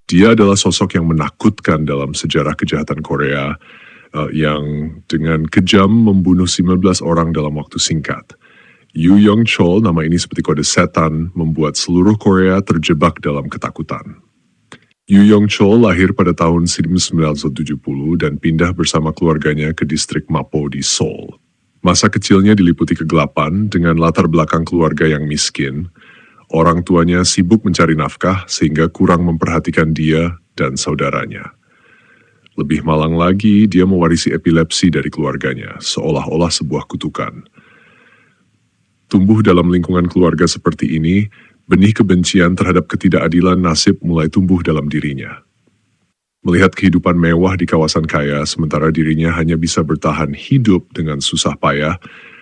Dia adalah sosok yang menakutkan dalam sejarah kejahatan Korea, yang dengan kejam membunuh 19 orang dalam waktu singkat. Yoo Yong-chol, nama ini seperti kode setan, membuat seluruh Korea terjebak dalam ketakutan. Yoo Yong-chol lahir pada tahun 1970 dan pindah bersama keluarganya ke distrik Mapo di Seoul. Masa kecilnya diliputi kegelapan dengan latar belakang keluarga yang miskin. Orang tuanya sibuk mencari nafkah sehingga kurang memperhatikan dia dan saudaranya. Lebih malang lagi, dia mewarisi epilepsi dari keluarganya, seolah-olah sebuah kutukan. Tumbuh dalam lingkungan keluarga seperti ini, benih kebencian terhadap ketidakadilan nasib mulai tumbuh dalam dirinya. Melihat kehidupan mewah di kawasan kaya, sementara dirinya hanya bisa bertahan hidup dengan susah payah,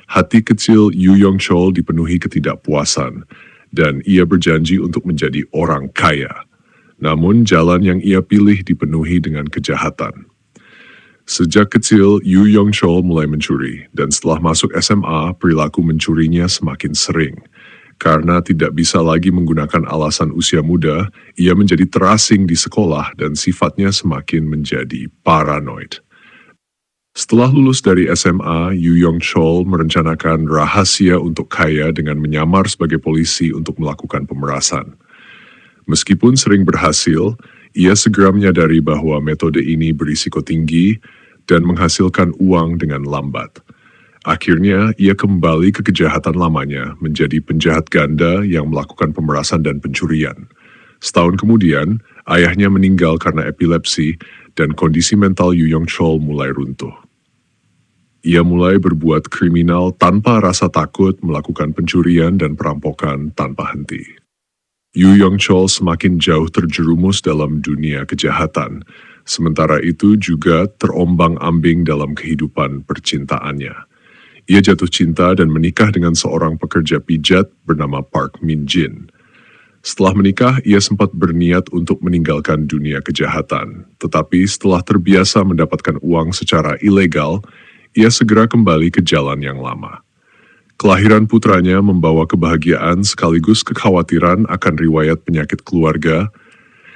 hati kecil Yoo Yong-chol dipenuhi ketidakpuasan, dan ia berjanji untuk menjadi orang kaya. Namun jalan yang ia pilih dipenuhi dengan kejahatan. Sejak kecil, Yoo Yong-chol mulai mencuri, dan setelah masuk SMA, perilaku mencurinya semakin sering. Karena tidak bisa lagi menggunakan alasan usia muda, ia menjadi terasing di sekolah dan sifatnya semakin menjadi paranoid. Setelah lulus dari SMA, Yoo Yong-chol merencanakan rahasia untuk kaya dengan menyamar sebagai polisi untuk melakukan pemerasan. Meskipun sering berhasil, ia segera menyadari bahwa metode ini berisiko tinggi dan menghasilkan uang dengan lambat. Akhirnya, ia kembali ke kejahatan lamanya, menjadi penjahat ganda yang melakukan pemerasan dan pencurian. Setahun kemudian, ayahnya meninggal karena epilepsi dan kondisi mental Yoo Yong-chol mulai runtuh. Ia mulai berbuat kriminal tanpa rasa takut, melakukan pencurian dan perampokan tanpa henti. Yoo Yong-chol semakin jauh terjerumus dalam dunia kejahatan, sementara itu juga terombang-ambing dalam kehidupan percintaannya. Ia jatuh cinta dan menikah dengan seorang pekerja pijat bernama Park Min-jin. Setelah menikah, ia sempat berniat untuk meninggalkan dunia kejahatan, tetapi setelah terbiasa mendapatkan uang secara ilegal, ia segera kembali ke jalan yang lama. Kelahiran putranya membawa kebahagiaan sekaligus kekhawatiran akan riwayat penyakit keluarga,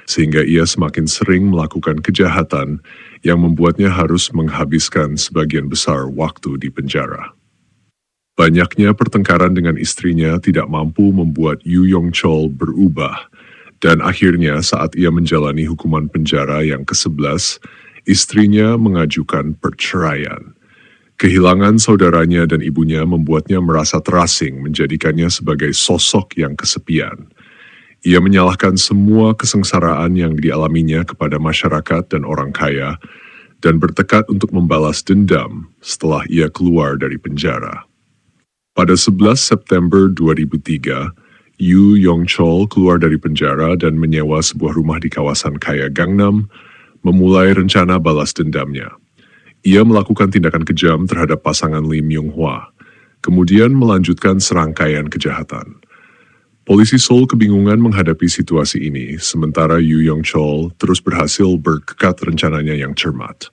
sehingga ia semakin sering melakukan kejahatan yang membuatnya harus menghabiskan sebagian besar waktu di penjara. Banyaknya pertengkaran dengan istrinya tidak mampu membuat Yoo Yong-chol berubah, dan akhirnya saat ia menjalani hukuman penjara yang ke-11, istrinya mengajukan perceraian. Kehilangan saudaranya dan ibunya membuatnya merasa terasing, menjadikannya sebagai sosok yang kesepian. Ia menyalahkan semua kesengsaraan yang dialaminya kepada masyarakat dan orang kaya, dan bertekad untuk membalas dendam setelah ia keluar dari penjara. Pada 11 September 2003, Yoo Yong-chol keluar dari penjara dan menyewa sebuah rumah di kawasan kaya Gangnam, memulai rencana balas dendamnya. Ia melakukan tindakan kejam terhadap pasangan Lee Myung-hwa, kemudian melanjutkan serangkaian kejahatan. Polisi Seoul kebingungan menghadapi situasi ini, sementara Yoo Yong-chol terus berhasil berkekat rencananya yang cermat.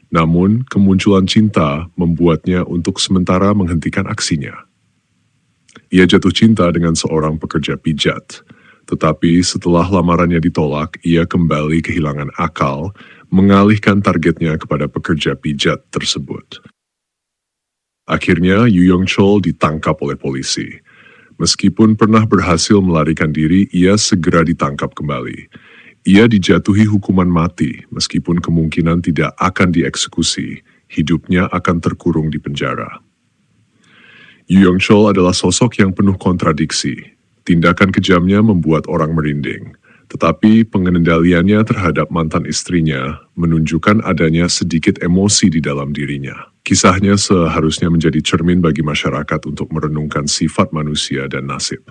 Namun, kemunculan cinta membuatnya untuk sementara menghentikan aksinya. Ia jatuh cinta dengan seorang pekerja pijat, tetapi setelah lamarannya ditolak, ia kembali kehilangan akal, mengalihkan targetnya kepada pekerja pijat tersebut. Akhirnya, Yoo Yong-chol ditangkap oleh polisi. Meskipun pernah berhasil melarikan diri, ia segera ditangkap kembali. Ia dijatuhi hukuman mati, meskipun kemungkinan tidak akan dieksekusi, hidupnya akan terkurung di penjara. Yoo Yong-chol adalah sosok yang penuh kontradiksi. Tindakan kejamnya membuat orang merinding. Tetapi pengendaliannya terhadap mantan istrinya menunjukkan adanya sedikit emosi di dalam dirinya. Kisahnya seharusnya menjadi cermin bagi masyarakat untuk merenungkan sifat manusia dan nasib.